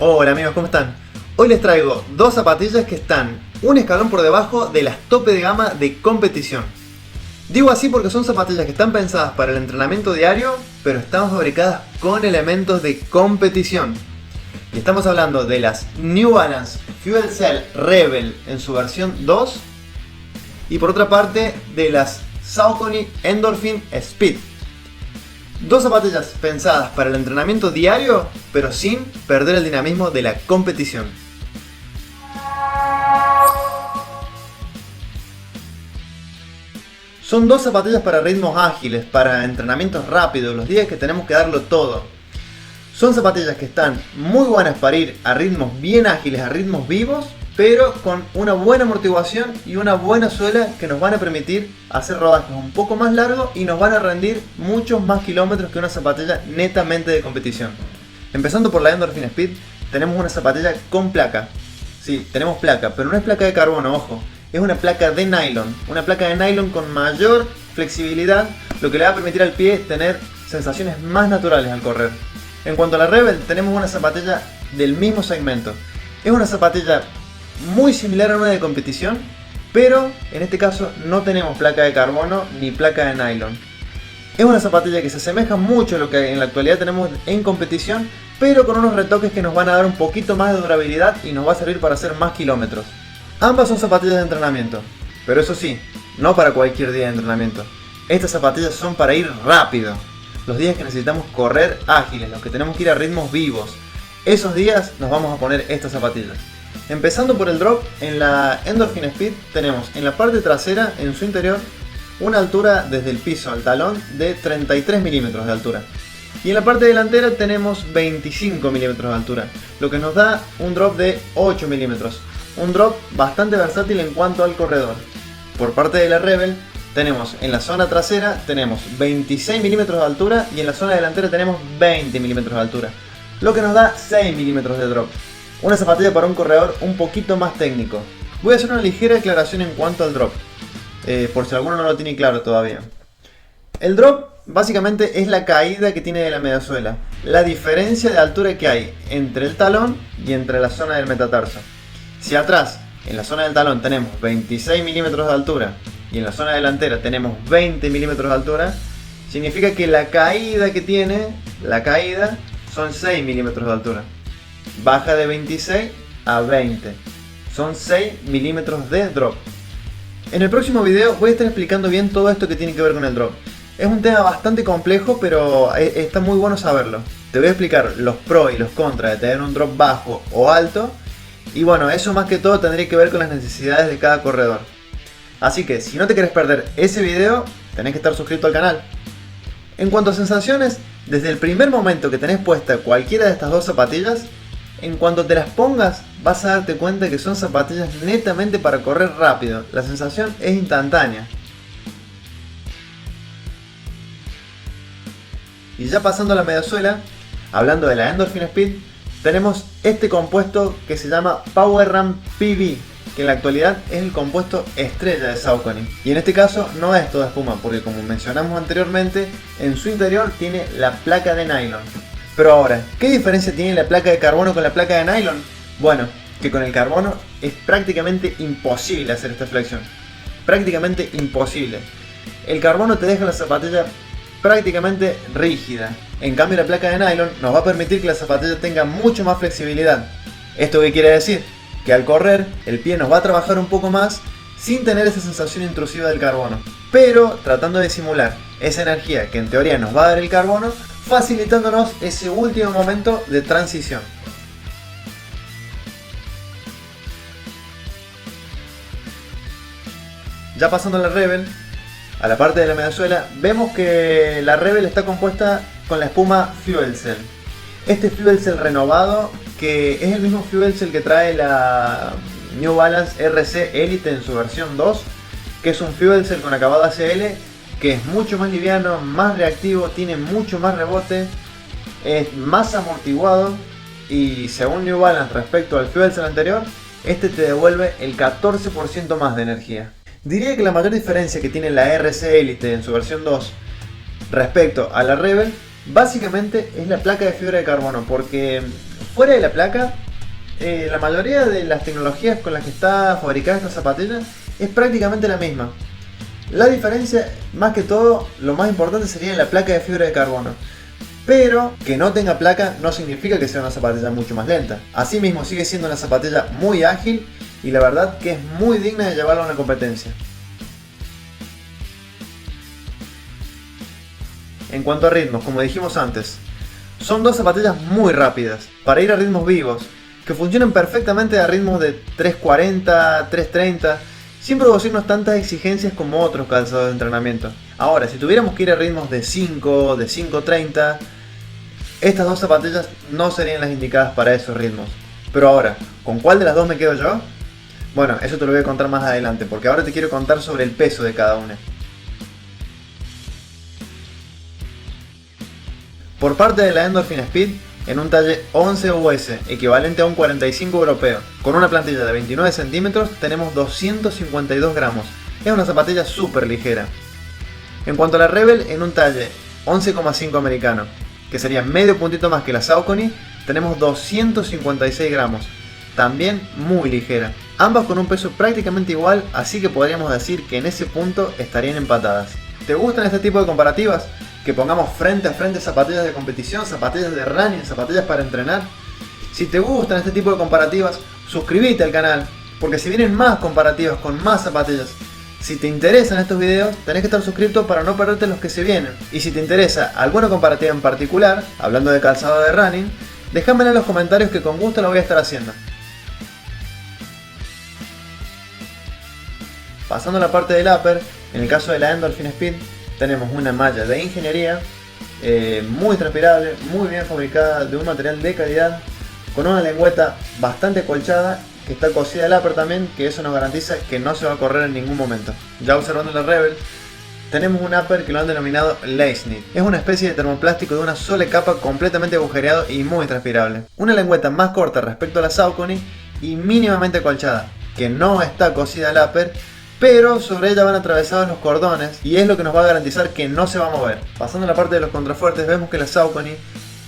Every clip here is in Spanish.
Hola amigos, ¿cómo están? Hoy les traigo dos zapatillas que están un escalón por debajo de las tope de gama de competición. Digo así porque son zapatillas que están pensadas para el entrenamiento diario, pero están fabricadas con elementos de competición. Y estamos hablando de las New Balance Fuel Cell Rebel en su versión 2 y por otra parte de las Saucony Endorphin Speed. Dos zapatillas pensadas para el entrenamiento diario, pero sin perder el dinamismo de la competición. Son dos zapatillas para ritmos ágiles, para entrenamientos rápidos, los días que tenemos que darlo todo. Son zapatillas que están muy buenas para ir a ritmos bien ágiles, a ritmos vivos, pero con una buena amortiguación y una buena suela que nos van a permitir hacer rodajes un poco más largos y nos van a rendir muchos más kilómetros que una zapatilla netamente de competición. Empezando por la Endorphin Speed, tenemos una zapatilla con placa. Sí, tenemos placa, pero no es placa de carbono, ojo. Es una placa de nylon con mayor flexibilidad, lo que le va a permitir al pie tener sensaciones más naturales al correr. En cuanto a la Rebel, tenemos una zapatilla del mismo segmento. Es una zapatilla muy similar a una de competición, pero en este caso no tenemos placa de carbono ni placa de nylon. Es una zapatilla que se asemeja mucho a lo que en la actualidad tenemos en competición, pero con unos retoques que nos van a dar un poquito más de durabilidad y nos va a servir para hacer más kilómetros. Ambas son zapatillas de entrenamiento, pero eso sí, no para cualquier día de entrenamiento. Estas zapatillas son para ir rápido, los días que necesitamos correr ágiles, los que tenemos que ir a ritmos vivos. Esos días nos vamos a poner estas zapatillas. Empezando por el drop, en la Endorphin Speed tenemos en la parte trasera, en su interior, una altura desde el piso al talón de 33 milímetros de altura. Y en la parte delantera tenemos 25 milímetros de altura, lo que nos da un drop de 8 milímetros. Un drop bastante versátil en cuanto al corredor. Por parte de la Rebel tenemos en la zona trasera tenemos 26 milímetros de altura y en la zona delantera tenemos 20 milímetros de altura, lo que nos da 6 milímetros de drop. Una zapatilla para un corredor un poquito más técnico. Voy a hacer una ligera aclaración en cuanto al drop, por si alguno no lo tiene claro todavía. El drop básicamente es la caída que tiene de la mediasuela, la diferencia de altura que hay entre el talón y entre la zona del metatarso. Si atrás, en la zona del talón, tenemos 26 milímetros de altura y en la zona delantera tenemos 20 milímetros de altura, significa que la caída que tiene, son 6 milímetros de altura. Baja de 26 a 20. Son 6 milímetros de drop. En el próximo video voy a estar explicando bien todo esto que tiene que ver con el drop. Es un tema bastante complejo, pero está muy bueno saberlo. Te voy a explicar los pros y los contras de tener un drop bajo o alto. Y bueno, eso más que todo tendría que ver con las necesidades de cada corredor. Así que si no te quieres perder ese video, tenés que estar suscrito al canal. En cuanto a sensaciones, desde el primer momento que tenés puesta cualquiera de estas dos zapatillas, en cuanto te las pongas vas a darte cuenta que son zapatillas netamente para correr rápido. La sensación es instantánea. Y ya pasando a la mediasuela, hablando de la Endorphin Speed, tenemos este compuesto que se llama PowerRun PB, que en la actualidad es el compuesto estrella de Saucony. Y en este caso no es toda espuma, porque como mencionamos anteriormente, en su interior tiene la placa de nylon. Pero ahora, ¿qué diferencia tiene la placa de carbono con la placa de nylon? Bueno, que con el carbono es prácticamente imposible hacer esta flexión. Prácticamente imposible. El carbono te deja la zapatilla prácticamente rígida. En cambio la placa de nylon nos va a permitir que la zapatilla tenga mucho más flexibilidad. ¿Esto qué quiere decir? Que al correr el pie nos va a trabajar un poco más sin tener esa sensación intrusiva del carbono, pero tratando de simular esa energía que en teoría nos va a dar el carbono, facilitándonos ese último momento de transición. Ya pasando a la Rebel, a la parte de la mediasuela, vemos que la Rebel está compuesta con la espuma Fuel Cell. Este Fuel Cell renovado, que es el mismo Fuel Cell que trae la New Balance RC Elite en su versión 2, que es un Fuel Cell con acabado ACL, que es mucho más liviano, más reactivo, tiene mucho más rebote, es más amortiguado y según New Balance respecto al Fuel Cell anterior, este te devuelve el 14% más de energía. Diría que la mayor diferencia que tiene la RC Elite en su versión 2 respecto a la Rebel básicamente es la placa de fibra de carbono, porque fuera de la placa, la mayoría de las tecnologías con las que está fabricada esta zapatilla es prácticamente la misma. La diferencia, más que todo, lo más importante sería en la placa de fibra de carbono. Pero que no tenga placa no significa que sea una zapatilla mucho más lenta. Asimismo sigue siendo una zapatilla muy ágil y la verdad que es muy digna de llevarla a una competencia. En cuanto a ritmos, como dijimos antes, son dos zapatillas muy rápidas para ir a ritmos vivos, que funcionan perfectamente a ritmos de 340, 330, sin producirnos tantas exigencias como otros calzados de entrenamiento. Ahora, si tuviéramos que ir a ritmos de 5, de 530, estas dos zapatillas no serían las indicadas para esos ritmos. Pero ahora, ¿con cuál de las dos me quedo yo? Bueno, eso te lo voy a contar más adelante, porque ahora te quiero contar sobre el peso de cada una. Por parte de la Endorphin Speed, en un talle 11 US, equivalente a un 45 europeo, con una plantilla de 29 centímetros, tenemos 252 gramos. Es una zapatilla súper ligera. En cuanto a la Rebel, en un talle 11,5 americano, que sería medio puntito más que la Saucony, tenemos 256 gramos. También muy ligera. Ambas con un peso prácticamente igual, así que podríamos decir que en ese punto estarían empatadas. ¿Te gustan este tipo de comparativas? Que pongamos frente a frente zapatillas de competición, zapatillas de running, zapatillas para entrenar. Si te gustan este tipo de comparativas, suscríbete al canal, porque si vienen más comparativas con más zapatillas. Si te interesan estos videos, tenés que estar suscrito para no perderte los que se vienen. Y si te interesa alguna comparativa en particular, hablando de calzado de running, déjamela en los comentarios que con gusto lo voy a estar haciendo. Pasando a la parte del upper, en el caso de la Endorphin Speed, tenemos una malla de ingeniería muy transpirable, muy bien fabricada, de un material de calidad, con una lengüeta bastante acolchada, que está cosida el upper también, que eso nos garantiza que no se va a correr en ningún momento. Ya observando la Rebel, tenemos un upper que lo han denominado Lace Knit. Es una especie de termoplástico de una sola capa, completamente agujereado y muy transpirable. Una lengüeta más corta respecto a la Saucony y mínimamente acolchada, que no está cosida al upper, pero sobre ella van atravesados los cordones y es lo que nos va a garantizar que no se va a mover. Pasando a la parte de los contrafuertes, vemos que la Saucony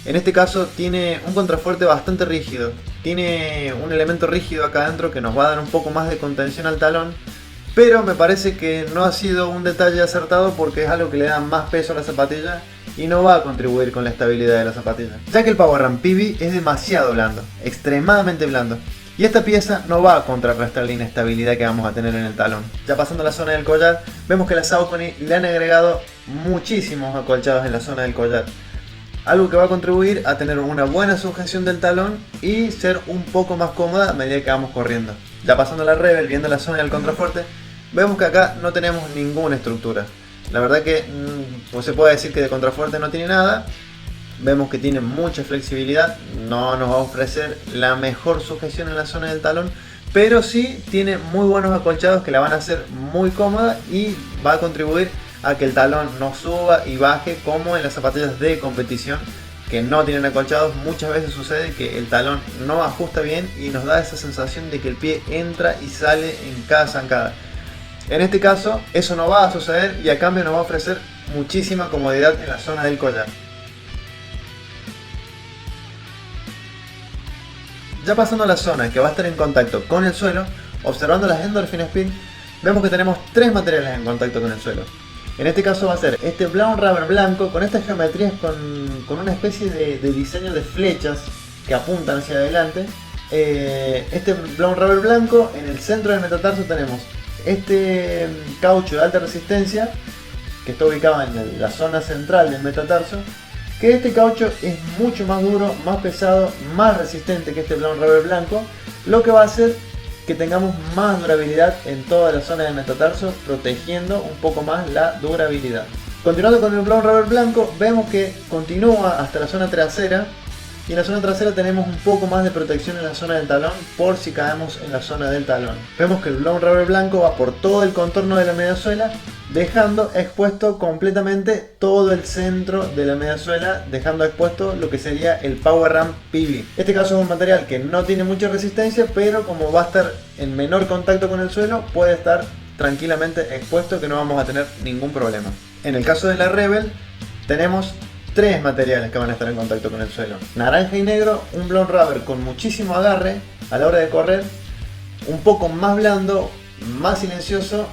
en este caso tiene un contrafuerte bastante rígido. Tiene un elemento rígido acá adentro que nos va a dar un poco más de contención al talón, pero me parece que no ha sido un detalle acertado porque es algo que le da más peso a la zapatilla y no va a contribuir con la estabilidad de la zapatilla, ya que el PowerRun PB es demasiado blando, extremadamente blando. Y esta pieza no va a contrarrestar la inestabilidad que vamos a tener en el talón. Ya pasando a la zona del collar, vemos que a la Saucony le han agregado muchísimos acolchados en la zona del collar. Algo que va a contribuir a tener una buena sujeción del talón y ser un poco más cómoda a medida que vamos corriendo. Ya pasando a la Rebel, viendo la zona del contrafuerte, vemos que acá no tenemos ninguna estructura. La verdad que pues se puede decir que de contrafuerte no tiene nada. Vemos que tiene mucha flexibilidad, no nos va a ofrecer la mejor sujeción en la zona del talón, pero sí tiene muy buenos acolchados que la van a hacer muy cómoda y va a contribuir a que el talón no suba y baje como en las zapatillas de competición que no tienen acolchados. Muchas veces sucede que el talón no ajusta bien y nos da esa sensación de que el pie entra y sale en cada zancada. En este caso eso no va a suceder y a cambio nos va a ofrecer muchísima comodidad en la zona del collar. Ya pasando a la zona que va a estar en contacto con el suelo, observando las Endorphin Speed, vemos que tenemos tres materiales en contacto con el suelo. En este caso va a ser este brown rubber blanco con estas geometrías con una especie de diseño de flechas que apuntan hacia adelante. Este brown rubber blanco, en el centro del metatarso tenemos este caucho de alta resistencia que está ubicado en la zona central del metatarso. Que este caucho es mucho más duro, más pesado, más resistente que este brown rubber blanco, lo que va a hacer que tengamos más durabilidad en toda la zona del metatarso, protegiendo un poco más la durabilidad. Continuando con el brown rubber blanco, vemos que continúa hasta la zona trasera, y en la zona trasera tenemos un poco más de protección en la zona del talón por si caemos en la zona del talón. Vemos que el brown rubber blanco va por todo el contorno de la mediasuela, dejando expuesto completamente todo el centro de la mediasuela, dejando expuesto lo que sería el PowerRun PB. Este caso es un material que no tiene mucha resistencia, pero como va a estar en menor contacto con el suelo, puede estar tranquilamente expuesto, que no vamos a tener ningún problema. En el caso de la Rebel tenemos tres materiales que van a estar en contacto con el suelo. Naranja y negro, un brown rubber con muchísimo agarre a la hora de correr, un poco más blando, más silencioso.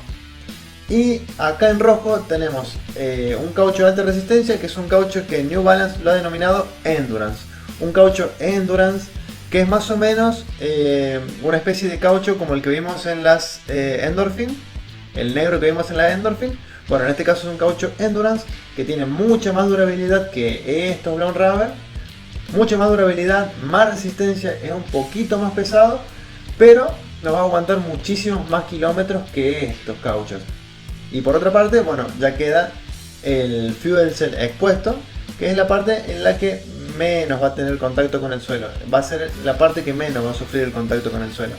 Y acá en rojo tenemos un caucho de alta resistencia, que es un caucho que New Balance lo ha denominado Endurance. Un caucho Endurance que es más o menos una especie de caucho como el que vimos en las Endorphin, el negro que vimos en la Endorphin. Bueno, en este caso es un caucho Endurance que tiene mucha más durabilidad que estos brown rubber, mucha más durabilidad, más resistencia, es un poquito más pesado, pero nos va a aguantar muchísimos más kilómetros que estos cauchos. Y por otra parte, bueno, ya queda el fuel cell expuesto, que es la parte en la que menos va a tener contacto con el suelo. Va a ser la parte que menos va a sufrir el contacto con el suelo.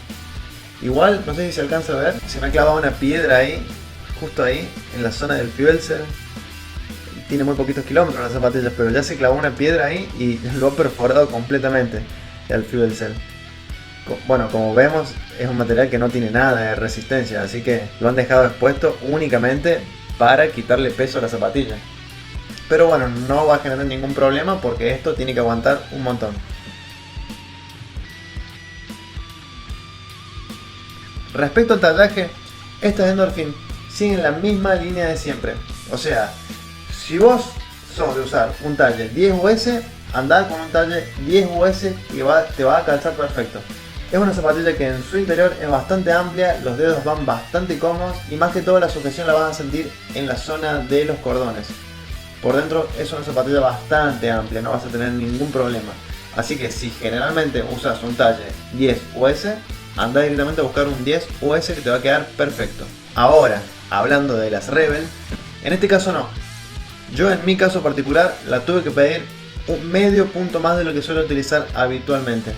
Igual, no sé si se alcanza a ver, se me ha clavado una piedra ahí, justo ahí, en la zona del fuel cell. Tiene muy poquitos kilómetros las zapatillas, pero ya se clavó una piedra ahí y lo ha perforado completamente el fuel cell. Bueno, como vemos, es un material que no tiene nada de resistencia, así que lo han dejado expuesto únicamente para quitarle peso a la zapatilla. Pero bueno, no va a generar ningún problema porque esto tiene que aguantar un montón. Respecto al tallaje, estas Endorphin siguen la misma línea de siempre. O sea, si vos sos de usar un talle 10 US, andá con un talle 10 US y te va a calzar perfecto. Es una zapatilla que en su interior es bastante amplia, los dedos van bastante cómodos y más que todo la sujeción la vas a sentir en la zona de los cordones. Por dentro es una zapatilla bastante amplia, no vas a tener ningún problema. Así que si generalmente usas un talle 10 US, anda directamente a buscar un 10 US que te va a quedar perfecto. Ahora, hablando de las Rebel, en este caso no. Yo en mi caso particular la tuve que pedir un medio punto más de lo que suelo utilizar habitualmente.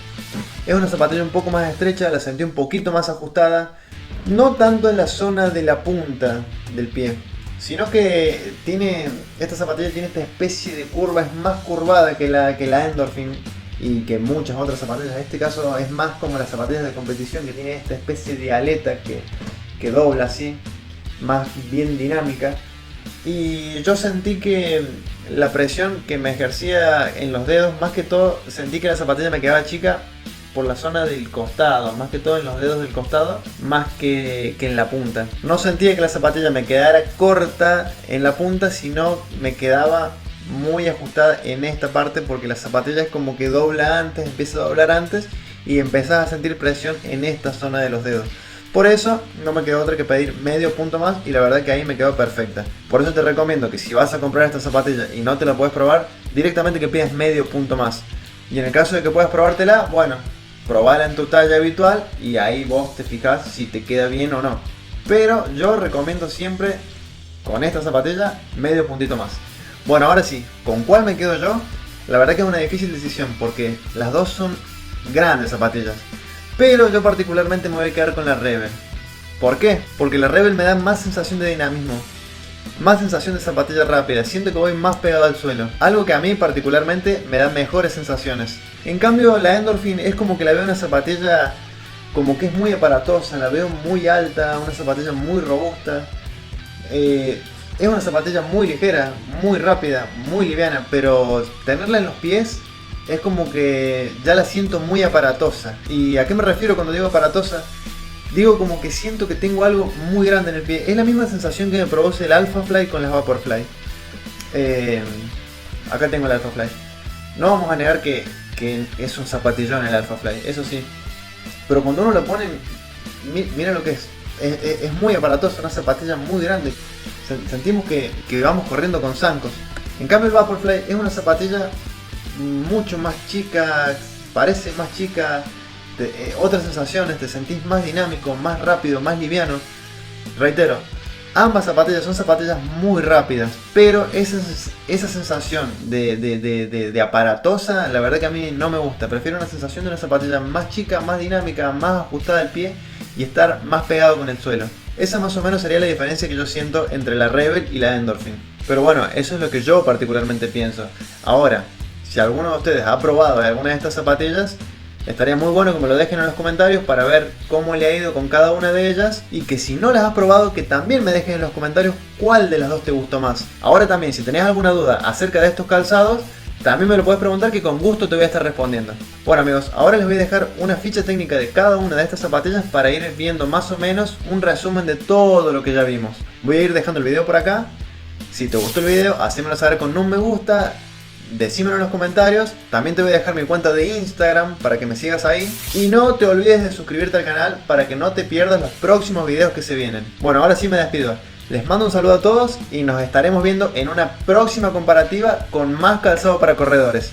Es una zapatilla un poco más estrecha, la sentí un poquito más ajustada, no tanto en la zona de la punta del pie, sino que esta zapatilla tiene esta especie de curva, es más curvada que la Endorphin y que muchas otras zapatillas. En este caso es más como las zapatillas de competición, que tiene esta especie de aleta que dobla así, más bien dinámica. Y yo sentí que la presión que me ejercía en los dedos, más que todo sentí que la zapatilla me quedaba chica por la zona del costado, más que todo en los dedos del costado, más que en la punta. No sentía que la zapatilla me quedara corta en la punta, sino me quedaba muy ajustada en esta parte, porque la zapatilla es como que dobla antes, empieza a doblar antes y empezás a sentir presión en esta zona de los dedos. Por eso no me quedó otra que pedir medio punto más y la verdad que ahí me quedó perfecta. Por eso te recomiendo que si vas a comprar esta zapatilla y no te la puedes probar, directamente que pidas medio punto más. Y en el caso de que puedas probártela, bueno, probala en tu talla habitual y ahí vos te fijas si te queda bien o no. Pero yo recomiendo siempre con esta zapatilla medio puntito más. Bueno, ahora sí, ¿con cuál me quedo yo? La verdad que es una difícil decisión porque las dos son grandes zapatillas. Pero yo particularmente me voy a quedar con la Rebel. ¿Por qué? Porque la Rebel me da más sensación de dinamismo, más sensación de zapatilla rápida, siento que voy más pegado al suelo, algo que a mí particularmente me da mejores sensaciones. En cambio la Endorphin es como que la veo una zapatilla como que es muy aparatosa, la veo muy alta, una zapatilla muy robusta. Es una zapatilla muy ligera, muy rápida, muy liviana, pero tenerla en los pies es como que ya la siento muy aparatosa. ¿Y a qué me refiero cuando digo aparatosa? Digo como que siento que tengo algo muy grande en el pie. Es la misma sensación que me produce el Alphafly con las Vaporfly. Acá tengo el Alphafly. No vamos a negar que es un zapatillón el Alphafly, eso sí. Pero cuando uno lo pone, mira lo que es. Es muy aparatoso, una zapatilla muy grande. Sentimos que vamos corriendo con zancos. En cambio el Vaporfly es una zapatilla mucho más chica, parece más chica, otras sensaciones, te sentís más dinámico, más rápido, más liviano. Reitero, ambas zapatillas son zapatillas muy rápidas, pero esa sensación de aparatosa, la verdad que a mí no me gusta. Prefiero una sensación de una zapatilla más chica, más dinámica, más ajustada al pie y estar más pegado con el suelo. Esa más o menos sería la diferencia que yo siento entre la Rebel y la Endorphin. Pero bueno, eso es lo que yo particularmente pienso. Ahora, si alguno de ustedes ha probado alguna de estas zapatillas, Estaría muy bueno que me lo dejen en los comentarios para ver cómo le ha ido con cada una de ellas, y que si no las has probado, que también me dejen en los comentarios cuál de las dos te gustó más. Ahora también, si tenés alguna duda acerca de estos calzados, también me lo puedes preguntar, que con gusto te voy a estar respondiendo. Bueno amigos, ahora les voy a dejar una ficha técnica de cada una de estas zapatillas para ir viendo más o menos un resumen de todo lo que ya vimos. Voy a ir dejando el video por acá. Si te gustó el video, hacémelo saber con un me gusta, decímelo en los comentarios. También te voy a dejar mi cuenta de Instagram para que me sigas ahí. Y no te olvides de suscribirte al canal para que no te pierdas los próximos videos que se vienen. Bueno, ahora sí me despido. Les mando un saludo a todos y nos estaremos viendo en una próxima comparativa con más calzado para corredores.